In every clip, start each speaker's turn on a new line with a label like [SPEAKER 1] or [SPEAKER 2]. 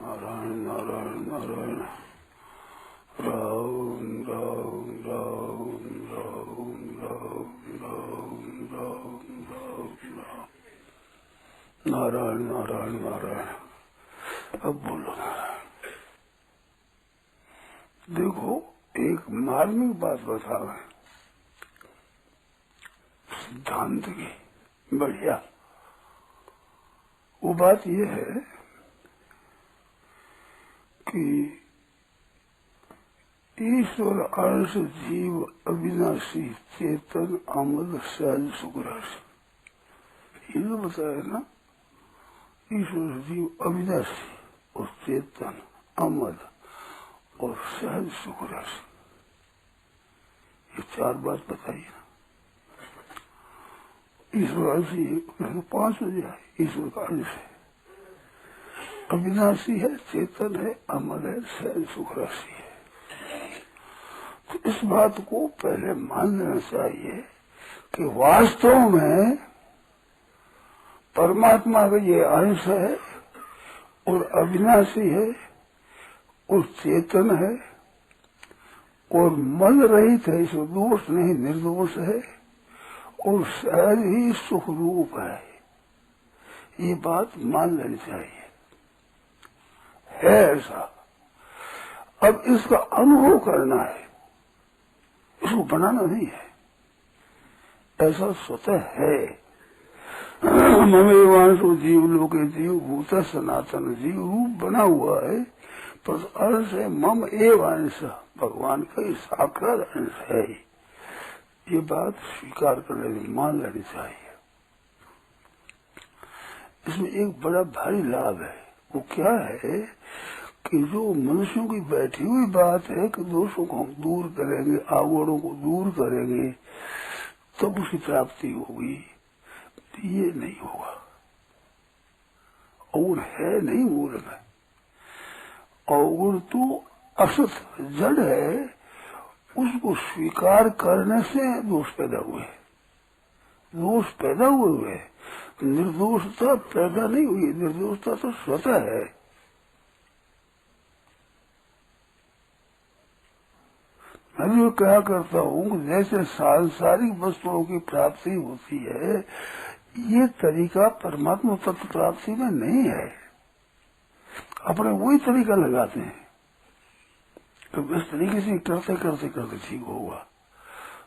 [SPEAKER 1] नारायण नारायण नारायण राम राम राम राम राम राम राम राम राम नारायण नारायण नारायण। अब बोलो नारायण। देखो एक मार्मिक बात बतावे सिद्धांत की, बढ़िया। वो बात ये है कि ईश्वर अंश जीव अविनाशी चेतन अमल सहज सुखराशि, ये तो बताया ना। ईश्वर जीव अविनाशी और चेतन अमल और सहज सुखराशि, ये चार बात बताई ना। ईश्वर अंश 5 हो जाए, ईश्वर का अंश है, अविनाशी है, चेतन है, अमल है, सहज सुखराशि है। तो इस बात को पहले मान लेना चाहिए कि वास्तव में परमात्मा का ये अंश है और अविनाशी है और चेतन है और मल रहित है, इसमें दोष नहीं, निर्दोष है और सहज ही सुख रूप है। ये बात मान लेनी चाहिए, है ऐसा। अब इसका अनुभव करना है, इसको बनाना नहीं है, ऐसा स्वतः है। ममेवांशो जीव लोके जीव भूत सनातन, जीव रूप बना हुआ है, पर अंश है मम एव अंश, भगवान का ही साक्षात अंश है। ये बात स्वीकार कर लेनी, मान लेनी चाहिए। इसमें एक बड़ा भारी लाभ है। वो क्या है कि जो मनुष्यों की बैठी हुई बात है कि दोषों को हम दूर करेंगे, आवरणों को दूर करेंगे तब उसकी प्राप्ति होगी, ये नहीं होगा। और है नहीं मूल में, और तो असत जड़ है, उसको स्वीकार करने से दोष पैदा हुए। दोष पैदा हुए, निर्दोषता पैदा नहीं हुई, निर्दोषता तो स्वतः है। मैं जो क्या करता हूँ, जैसे सांसारिक वस्तुओं की प्राप्ति होती है, ये तरीका परमात्मा तत्व प्राप्ति में नहीं है। अपने वही तरीका लगाते हैं तो इस तरीके से करते करते करते ठीक होगा।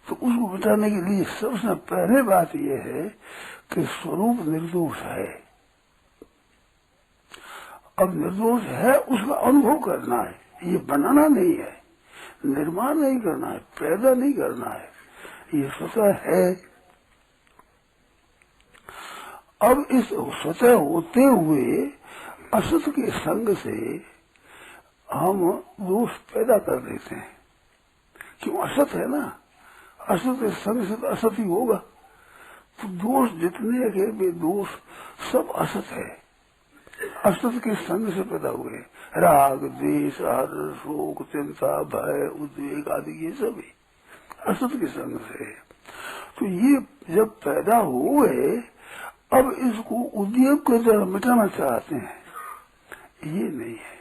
[SPEAKER 1] तो उसको बचाने के लिए सबसे पहले बात यह है कि स्वरूप निर्दोष है। अब निर्दोष है, उसका अनुभव करना है, ये बनाना नहीं है, निर्माण नहीं करना है, पैदा नहीं करना है, ये स्वतः है। अब इस स्वतः होते हुए असत के संग से हम दोष पैदा कर देते हैं। क्यों? असत है ना, असत के संग से तो असत ही होगा। तो दोष जितने के वे दोष सब असत है, असत के संग से पैदा हुए। राग, द्वेष, हर्ष, शोक, चिंता, भय, उद्वेग आदि ये सभी असत के संग से। तो ये जब पैदा हुए, अब इसको उद्योग के द्वारा मिटाना चाहते हैं, ये नहीं है।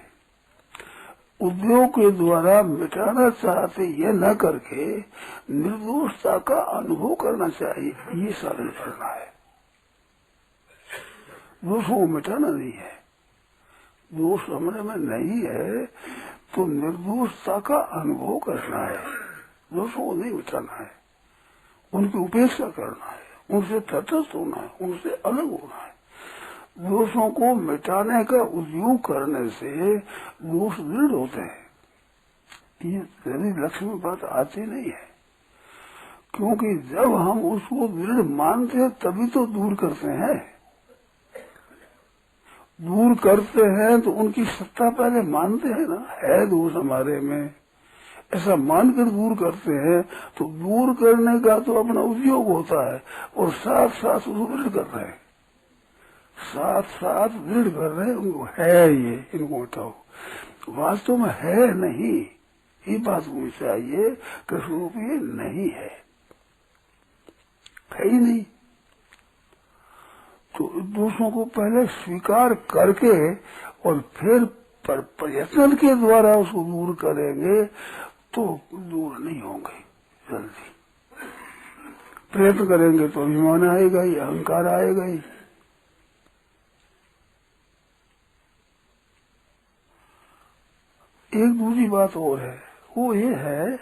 [SPEAKER 1] उद्योग के द्वारा मिटाना चाहते, ये न करके निर्दोषता का अनुभव करना चाहिए, ये साधन करना है। दोषों को मिटाना नहीं है, दोष हमारे में नहीं है तो निर्दोषता का अनुभव करना है। दोषों को नहीं मिटाना है, उनकी उपेक्षा करना है, उनसे तटस्थ होना है, उनसे अलग होना है। दोषों को मिटाने का उद्योग करने से दोष दृढ़ होते हैं। ये जरूरी लक्ष्य में बात आती नहीं है, क्योंकि जब हम उसको दृढ़ मानते हैं तभी तो दूर करते हैं। दूर करते हैं तो उनकी सत्ता पहले मानते हैं ना, है दोष हमारे में, ऐसा मानकर दूर करते हैं। तो दूर करने का तो अपना उद्योग होता है और साथ साथ उसको दृढ़ कर रहे हैं, साथ साथ दृढ़ कर रहे हैं। उनको है ये, इनको हटाओ, वास्तव में है नहीं। ये बात होनी चाहिए कि स्वरूप ये नहीं है, है ही नहीं। तो दोषों को पहले स्वीकार करके और फिर पर प्रयत्न के द्वारा उसको दूर करेंगे तो दूर नहीं होंगे जल्दी। प्रयत्न करेंगे तो अभिमान आएगा ही, अहंकार आएगा ही। एक दूसरी बात और है, वो ये है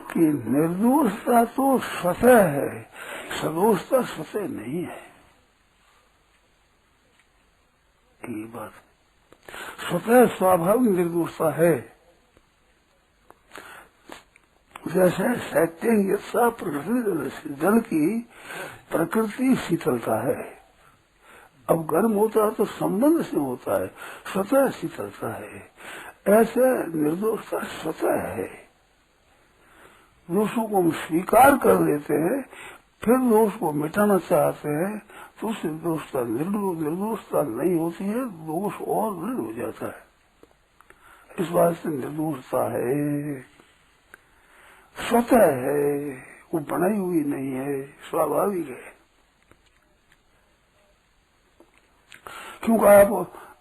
[SPEAKER 1] कि निर्दोषता तो स्वतः है, सदोषता स्वतः नहीं है। ये बात स्वतः स्वाभाविक निर्दोषता है। जैसे शैत्यसा प्रकृति जल की प्रकृति शीतलता है। अब गर्म होता है तो संबंध से होता है, स्वतः शीतलता है। ऐसे निर्दोषता स्वतः है। दोषों को हम स्वीकार कर लेते हैं, फिर दोष को मिटाना चाहते हैं तो उस निर्दोषता नहीं होती है, दोष और दृढ़ हो जाता है। इस बात से निर्दोषता है, स्वतः है, वो बनाई हुई नहीं है, स्वाभाविक है। क्योंकि आप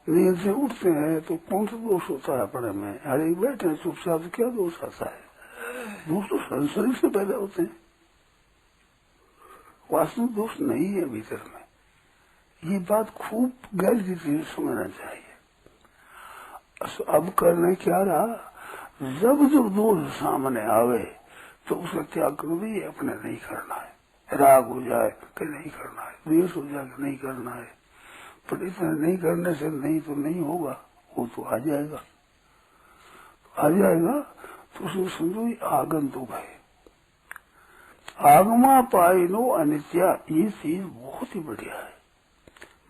[SPEAKER 1] नींद से उठते हैं तो कौन सा दोष होता है अपने में? अरे बैठे चुपचाप, क्या दोष आता है? दोष तो शरीर से पैदा होते हैं, वास्तविक दोष नहीं है भीतर में। ये बात खूब गहरी से समझना चाहिए। अब करने क्या रहा, जब जब दोष सामने आवे तो उसका त्याग कर दिए, अपने नहीं करना है। राग हो जाए कि नहीं करना है, द्वेष हो जाए कि नहीं करना है, पर इतना नहीं करने से नहीं तो नहीं होगा, वो तो आ जाएगा। तो उसमें समझो ये आगंतुक है। आगमा पाइनो अनित्या, ये चीज बहुत ही बढ़िया है।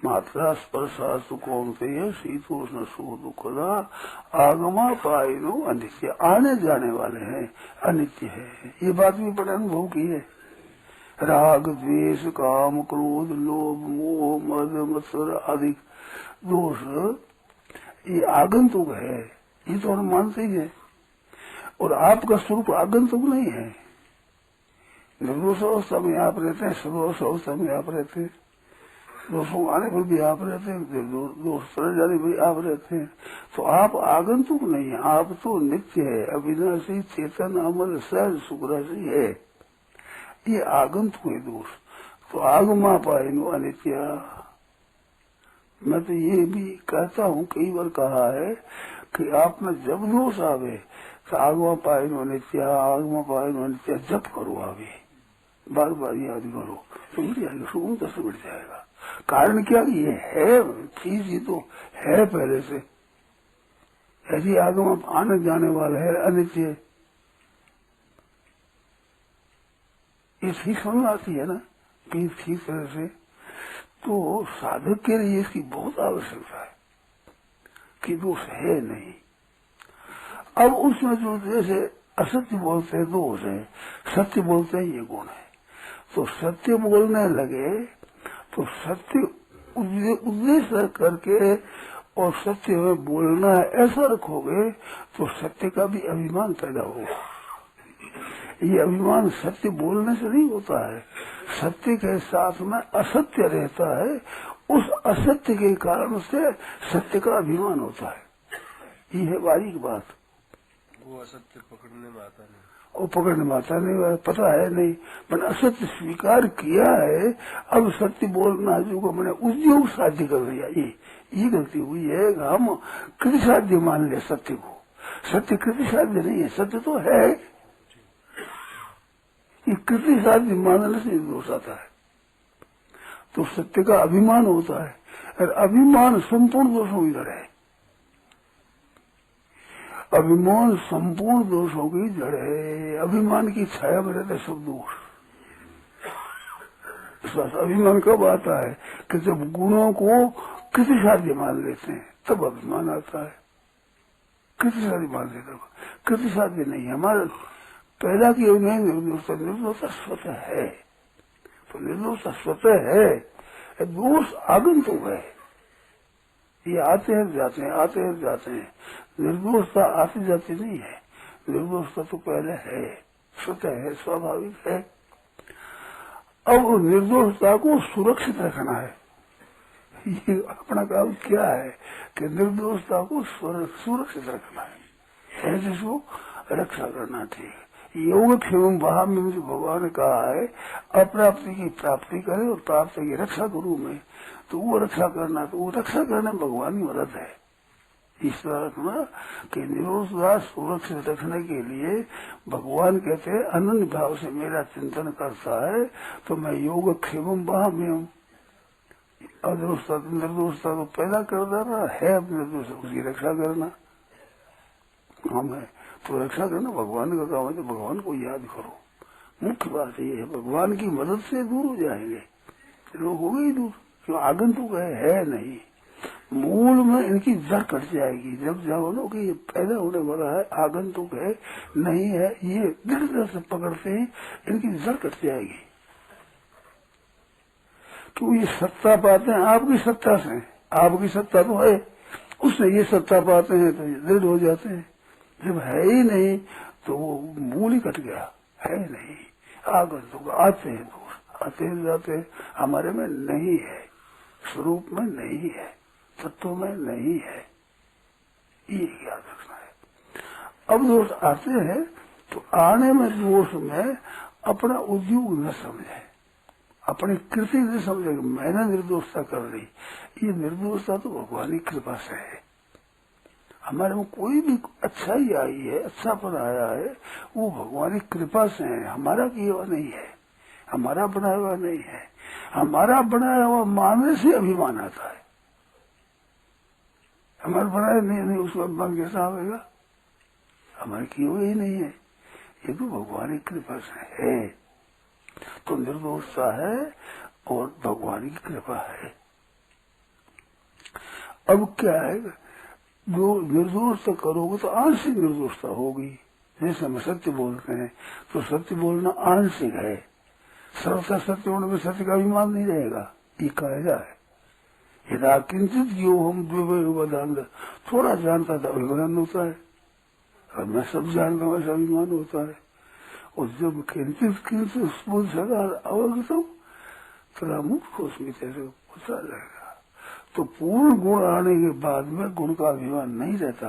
[SPEAKER 1] मात्रा स्पर्शा सुखोंते शीतोष्ण सुख दुखदा आगमा पाइनो अनित्य, आने जाने वाले हैं, अनित्य है। ये बात भी बड़ा अनुभव की है। राग द्वेष काम क्रोध लोभ मोह मद मत्सर आदि दोष ये आगंतुक है, ये तो हम मानते ही है। और आपका स्वरूप आगंतुक नहीं है। निर्दोष अवस्था में आप रहते हैं, सदोष अवस्था में आप रहते हैं, दोषों आने पर भी आप रहते हैं, दोष तरह जाने पर भी आप रहते हैं। तो आप आगंतुक नहीं है, आप तो नित्य है, अविनाशी चेतन अमर सहज सुखराशि है। ये आगंतुक है दोष। तो आगमा पाइनो अनित्या, मैं तो ये भी कहता हूँ, कई बार कहा है कि आप में जब दोष आवे तो आगमा पाइनो अनित्या, आगमा पाइनो अनित्या जप करो, आवे बार बार याद करो तो मिट जाएगा, सुगमता से मिट जाएगा। कारण क्या, ये है चीज, ये तो है पहले से। ऐसी आगमा आने जाने वाला है, अनित्य। ये ठीक समझ आती है ना कि ठीक तरह से। तो साधक के लिए इसकी बहुत आवश्यकता है कि दोष है नहीं। अब उसमें जो जैसे असत्य बोलते हैं दोष है, सत्य बोलते हैं ये गुण है। तो सत्य बोलने लगे तो सत्य उद्देश्य करके और सत्य में बोलना है ऐसा रखोगे तो सत्य का भी अभिमान पैदा होगा। ये अभिमान सत्य बोलने से नहीं होता है, सत्य के साथ में असत्य रहता है, उस असत्य के कारण से सत्य का अभिमान होता है। ये है बारीक बात।
[SPEAKER 2] वो असत्य पकड़ने में आता नहीं,
[SPEAKER 1] वो पकड़ने में आता नहीं, पता है नहीं, पर असत्य स्वीकार किया है। अब सत्य बोलना जो को मैंने उद्योग साध्य कर दिया, ये गलती हुई है। हम कृति साध्य मान ले सत्य को, सत्य कृति साध्य नहीं है, सत्य तो है। ये कृति साध्य मानने से दोष आता है। तो सत्य का अभिमान होता है, और अभिमान संपूर्ण दोषों की जड़ है। अभिमान संपूर्ण दोषों की जड़ है। अभिमान की छाया में रहते सब दोष। अभिमान कब आता है कि जब गुणों को कृति साध्य मान लेते हैं तब अभिमान आता है। कृति साध्य मान लेते, कृति साध्य नहीं है। हमारा पैदा की निर्दोषता स्वतः है। तो निर्दोषता स्वतः है, दोष आगंतुक है। ये आते हैं जाते हैं, आते हैं जाते हैं। निर्दोषता आती जाती नहीं है, निर्दोषता तो पहले है, स्वतः है, स्वाभाविक है। अब निर्दोषता को सुरक्षित रखना है, ये अपना काम क्या है कि निर्दोषता को सुरक्षित रखना है, जिसको रक्षा करना ठीक है। योग क्षेम वहां में जो भगवान ने कहा है अप्राप्ति की प्राप्ति करे और प्राप्ति की रक्षा करूं मैं, तो वो रक्षा करना, तो वो रक्षा करने में भगवान की मदद है। इस तरह कि निरोधता सुरक्षित रखने के लिए भगवान कहते हैं अनन्य भाव से मेरा चिंतन करता है तो मैं योग क्षेम वहां में हूँ। अदोषता निर्दोषता तो पैदा कर देना है, निर्दोष उसकी रक्षा करना हम है, तो रक्षा करना भगवान का काम है। तो भगवान को याद करो, मुख्य बात ये है भगवान की मदद से दूर हो जाएंगे लोग, हो गई दूर, क्यों आगंतुक है नहीं, मूल में इनकी जड़ कट जाएगी। जब जानो कि ये पैदा होने वाला है, आगंतुक है नहीं है, ये दृढ़ से पकड़ते ही इनकी जड़ कट जाएगी। क्यों ये सत्ता पाते हैं आपकी सत्ता से, आपकी सत्ता तो है, उससे ये सत्ता पाते हैं तो ये दृढ़ हो जाते हैं। जब है ही नहीं तो वो मूल ही कट गया, है नहीं, आगंतुक आते हैं दूर, आते हैं जाते हैं, हमारे में नहीं है, स्वरूप में नहीं है, तत्व में नहीं है, ये याद रखना है। अब दोष आते हैं तो आने में दोष में अपना उद्योग न समझे, अपनी कृति न समझे मैंने निर्दोषता कर ली, ये निर्दोषता तो भगवान की कृपा से है। हमारे में कोई भी अच्छाई आई है, अच्छापन आया है, वो भगवान की कृपा से है, हमारा किया हुआ नहीं है, हमारा बनाया हुआ नहीं है। हमारा बनाया हुआ मानने से अभिमान आता है, हमारा बनाया नहीं उसमें अभिमान कैसा आएगा, हमारे किए हुए ही नहीं है, ये तो भगवान की कृपा से है। तो निर्दोषता है और भगवान की कृपा है। अब क्या है, जो निर्दोषता करोगे तो आंशिक निर्दोषता होगी। जैसे हम सत्य बोलते हैं तो सत्य बोलना आंशिक है, सर्वथा सत्य होने में सत्य का अभिमान नहीं रहेगा, ये कहेगा है। यदा किंचित यो हम द्विवेदान, थोड़ा जानता था अभिमान होता है, और मैं सब जानता हूँ ऐसा अभिमान होता है। और जब किंचित किंचित स्मृत सदा अवगतम तदा मुक्त हो स्मित ऐसे पता रहेगा। तो पूर्ण गुण आने के बाद में गुण का अभिमान नहीं रहता,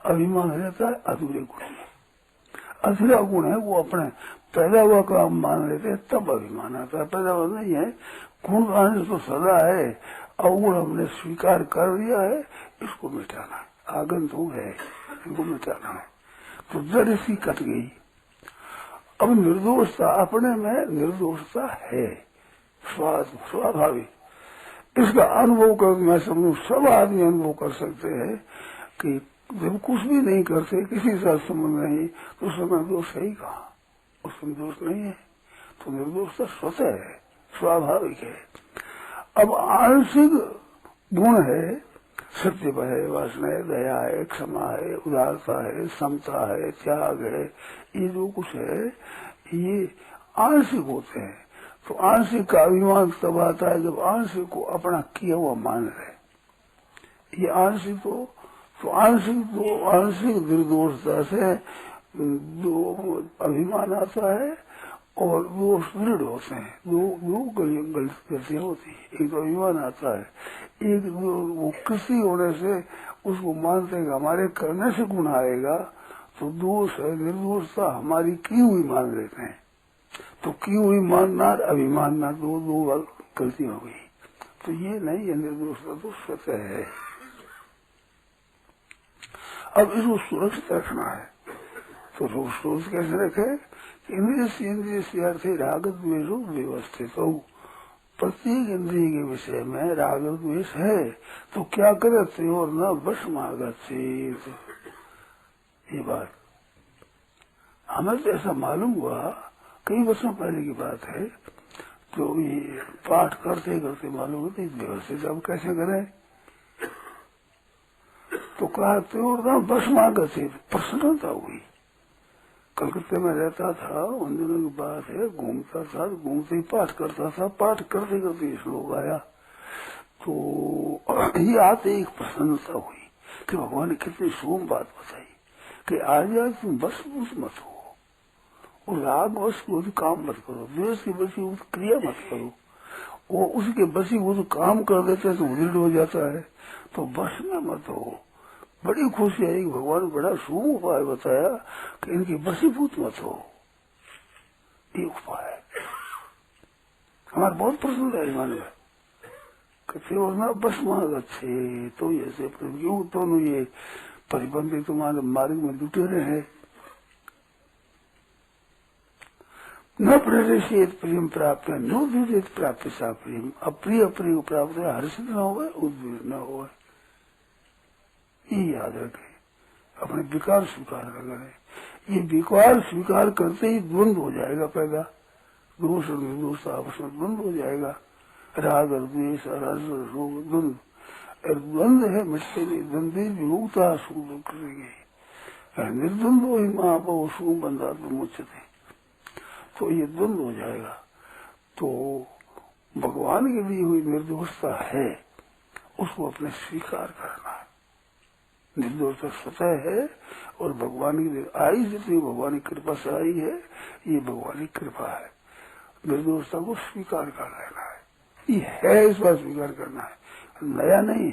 [SPEAKER 1] अभिमान रहता है अधूरे गुण में। अधूरा गुण है वो अपने पैदा हुआ काम मान लेते हैं, तब अभिमान आता है। पैदा हुआ नहीं है, गुण आने तो सदा है, अवगुण हमने स्वीकार कर लिया है, इसको मिटाना है, आगंतुक है, इनको मिटाना है। तो जड़ इसकी कट गई। अब निर्दोषता, अपने में निर्दोषता है स्वाभाविक, इसका अनुभव कर, मैं समझू सब आदमी अनुभव कर सकते हैं कि जब कुछ भी नहीं करते, किसी से संबंध नहीं, तो उस समय दोष है ही कहाँ, उसमें दोष नहीं है। तो निर्दोषता स्वतः है, स्वाभाविक है। अब आंशिक गुण है, सत्य है, वासना है, दया है, क्षमा है, उदारता है, समता है, त्याग है, ये जो कुछ है ये आंशिक होते हैं। तो आंशिक का अभिमान तब आता है जब आंशिक को अपना किया हुआ मान रहे। ये आंशिक तो आंशिक निर्दोषता से जो अभिमान आता है और वो दृढ़ होते हैं, दो गलतियां होती है। एक तो अभिमान आता है, एक वो कृषि होने से उसको मानते हैं हमारे करने से गुण आएगा, तो दोष है निर्दोषता हमारी की हुई मान लेते हैं। तो की हुई मानना अभिमानना दो गलती हो गई। तो ये नहीं है, निर्दोषता तो स्वतः है। अब इसको सुरक्षित रखना है, तो सुरक्षित कैसे रखे? इंद्रिय से अर्थ राग द्वेष व्यवस्थित हो। प्रत्येक इंद्रिय के विषय में राग द्वेष है, तो क्या करे? और न वश मागत, ये बात हमें तो ऐसा मालूम हुआ, कई वर्षों पहले की बात है, तो ये पाठ करते करते मालूम होती व्यवस्थित अब कैसे करें? तो कहा और ना बस मांगत, प्रसन्नता हुई। कलकत्ते में रहता था, उन दिनों की बात है, घूमता था, घूमते ही पाठ करता था, पाठ करते करते श्लोक आया, तो ये आते एक प्रसन्नता हुई कि भगवान ने कितनी शुभ बात बताई कि आज तुम बस मत हो, और राग वश को भी काम मत करो, द्वेष की बसी क्रिया मत करो, वो उसके बसी वो तो काम कर देते हैं तो उदृढ़ हो जाता है। तो बस में मत हो। बड़ी खुशी आई, भगवान बड़ा शुभ उपाय बताया कि इनकी बसीभूत मत हो। ये उपाय हमारे बहुत प्रसन्न है मन में। कहते हो ना बस मार्ग अच्छे तो ऐसे क्यों दोनों ये परिबंधित तुम्हारे मार्ग में जुटे रहे। न प्रदेशित प्रियम प्राप्त है नो द्विजित प्राप्त सा प्रियम। अप्रिय अप्रिय प्राप्त है, हर्षित न हो उद्विग्न न हो। ये याद रखे, अपने विकार स्वीकार न करें। ये विकार स्वीकार करते ही द्वंद हो जाएगा पैदा, दोष और निर्दोष आपस में द्वंद हो जाएगा। राग और द्वेष और रस और शोक द्वंद, और द्वंद है मिटते नहीं। द्वंद्वे विमुक्ता सुख करेंगे निर्द्वंदो ही महापो सुख बंधा तो मुझते। तो ये द्वंद हो जाएगा। तो भगवान की दी हुई निर्दोषता है, उसको अपने स्वीकार करना है। निर्दोषता स्वतः है और भगवान की आई जितनी भगवान की कृपा से आई है, ये भगवान की कृपा है। निर्दोषता को स्वीकार कर लेना है, ये है इस बार स्वीकार करना है, नया नहीं।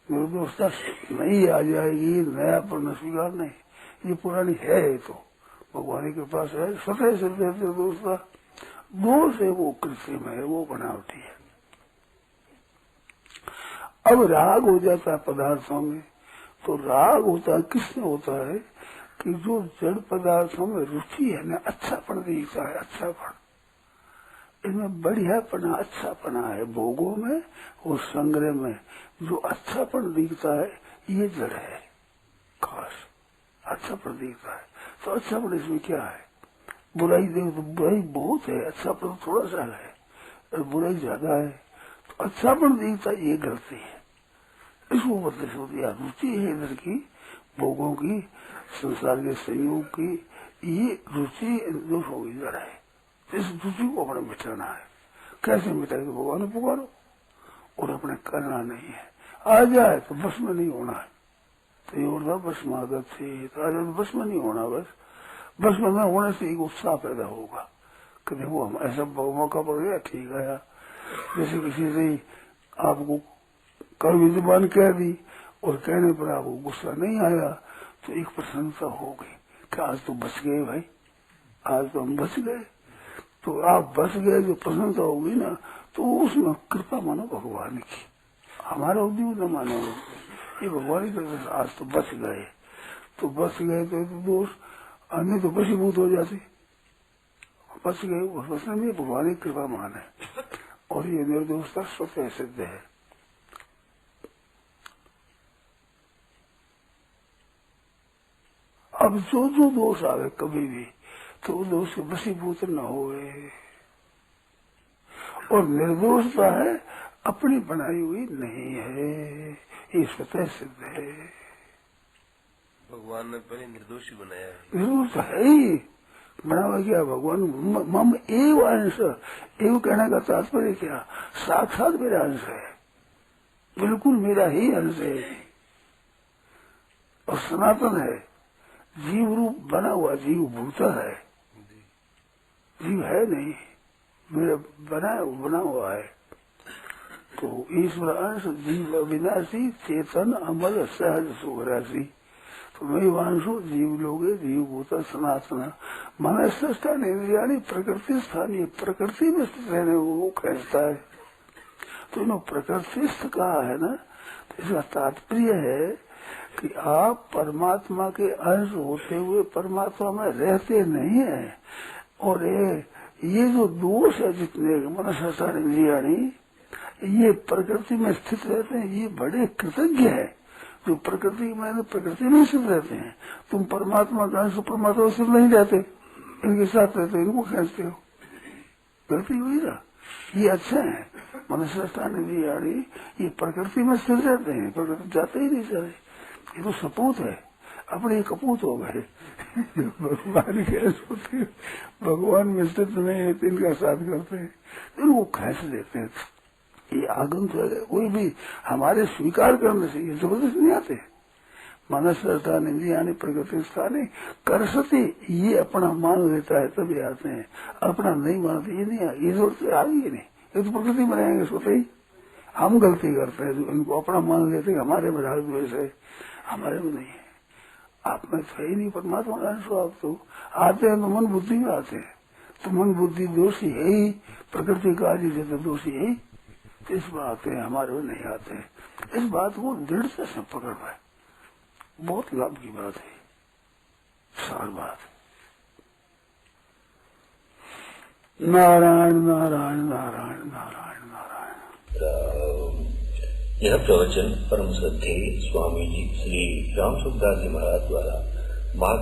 [SPEAKER 1] निर्दोषता नहीं आ जाएगी, नया पर स्वीकार नहीं, ये पुरानी है। तो भगवान की कृपा से है, स्वतः से निर्दोषता। दोष है वो कृत्रिम है, वो बनावटी है। अब राग हो जाता है पदार्थों में, तो राग होता है किसमें होता है कि जो जड़ पदार्थों में रुचि है ना, अच्छापन दिखता है, अच्छापन इनमें बढ़ियापना अच्छापना है। भोगों में और संग्रह में जो अच्छापन दिखता है ये जड़ है, खास अच्छापन दिखता है। तो अच्छापन इसमें क्या है? बुराई देखो तो बुराई बहुत है, अच्छापन थोड़ा सा है, और बुराई ज्यादा है। तो अच्छापन दिखता है, ये गलती है। इसको बदलिश होती है, रुचि है इधर की, भोगों की, संसार के संयोग की, ये रुचि दोष हो इधर है। इस रुचि को अपने मिटाना है। कैसे मिटाए? तो भगवान पुकारो और अपने करना नहीं है। आ जाए तो बस में नहीं होना है। तो ये होता बस में आदत से तो आ जाए तो बस में नहीं होना। बस में न होने से एक उत्साह पैदा होगा कि देखो हम ऐसा मौका पड़ गया, ठीक है। जैसे किसी से आपको कड़वी जुबान कह दी और कहने पर आपको गुस्सा नहीं आया तो एक प्रसन्नता होगी कि आज तो बच गए भाई, आज तो हम बच गए। तो आप बच गए, जो प्रसन्नता होगी ना, तो उसमें कृपा मानो भगवान की, हमारा उद्योग न मानो, ये भगवान की कृपा। आज तो बच गए, तो बच गए तो दोष अन्य तो बसीभूत हो जाते, बच गए उस बचने में भगवान की कृपा मान है। और ये निर्दोषता स्वतः सिद्ध है। अब जो जो दोष आवे कभी भी तो वो दोष से बसीभूत न होए। और निर्दोषता है, अपनी बनाई हुई नहीं है, ये स्वतः सिद्ध है।
[SPEAKER 2] भगवान ने पहले निर्दोषी बनाया है।
[SPEAKER 1] निर्दोष है ही, बना हुआ क्या? भगवान मम एव अंश, एव कहने का तात्पर्य क्या? साक्षात मेरा अंश है, बिल्कुल मेरा ही अंश है और सनातन है। जीव रूप बना हुआ जीव भूता है, जीव है नहीं, मेरा बना हुआ है। तो ईश्वर अंश जीव अविनाशी चेतन अमर सहज सुख राशि। तो मैं वांशु जीव लोगे जीव भूता सनातन मन सृष्टा इंद्रियाणी प्रकृति स्थानीय, प्रकृति में स्थित रहने वो कहता है। तो इन्हों प्रकृतिस्थ कहा है ना, तो इसका तात्पर्य है कि आप परमात्मा के अंश होते हुए परमात्मा में रहते नहीं है। और ये जो दोष है जितने मनसा इंद्रियाणी, ये प्रकृति में स्थित रहते हैं, ये बड़े कृतज्ञ है जो प्रकृति में प्रकृति में स्थित रहते हैं। तुम परमात्मा का अंश परमात्मा स्थित नहीं रहते, इनके साथ रहते, इनको खींचते हो, गलती हुई ना। ये अच्छे हैं मनसा इंद्रियाणी, ये प्रकृति में स्थित रहते हैं, प्रकृति जाते ही नहीं चाहे। ये तो सपूत है, अपने कपूत हो गए। भगवान के होते, भगवान में स्थित नहीं है, इनका साथ करते हैं, इनको खींच देते हैं। ये आगंत है, कोई भी हमारे स्वीकार करने से ये जबरदस्त नहीं आते। मनसा इंद्रियाणी प्रकृति स्थानी कर सती, ये अपना मान लेता है तभी आते हैं, अपना नहीं मानते ये नहीं, ये जरूरत आ ही नहीं, ये तो प्रकृति बनाएंगे सोते ही। हम गलती करते हैं, इनको अपना मान लेते हैं, हमारे में राग द्वेष है, हमारे में नहीं है। आप में तो है ही नहीं परमात्मा का अंश। आप तो आते हैं तो मन बुद्धि में आते हैं, तो मन बुद्धि दोषी है ही, प्रकृति का आदि तो दोषी है ही। तो इस बात आते हैं, हमारे में नहीं आते हैं। इस बात को दृढ़ता से पकड़ पाए, बहुत लाभ की बात है, सार बात। नारायण नारायण नारायण नारायण नारायण।
[SPEAKER 2] यह प्रवचन परम श्रद्धेय स्वामी जी श्री राम सुखदास जी महाराज द्वारा माघ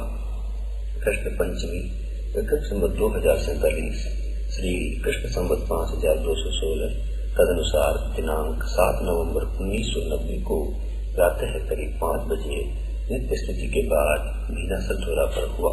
[SPEAKER 2] कृष्ण पंचमी विक्रम संवत 2047 श्री कृष्ण संवत 5216 तदनुसार दिनांक 7 नवंबर 1990 को प्रातः करीब 5 बजे नित्य स्तुति के बाद मीना सतोरा पर हुआ।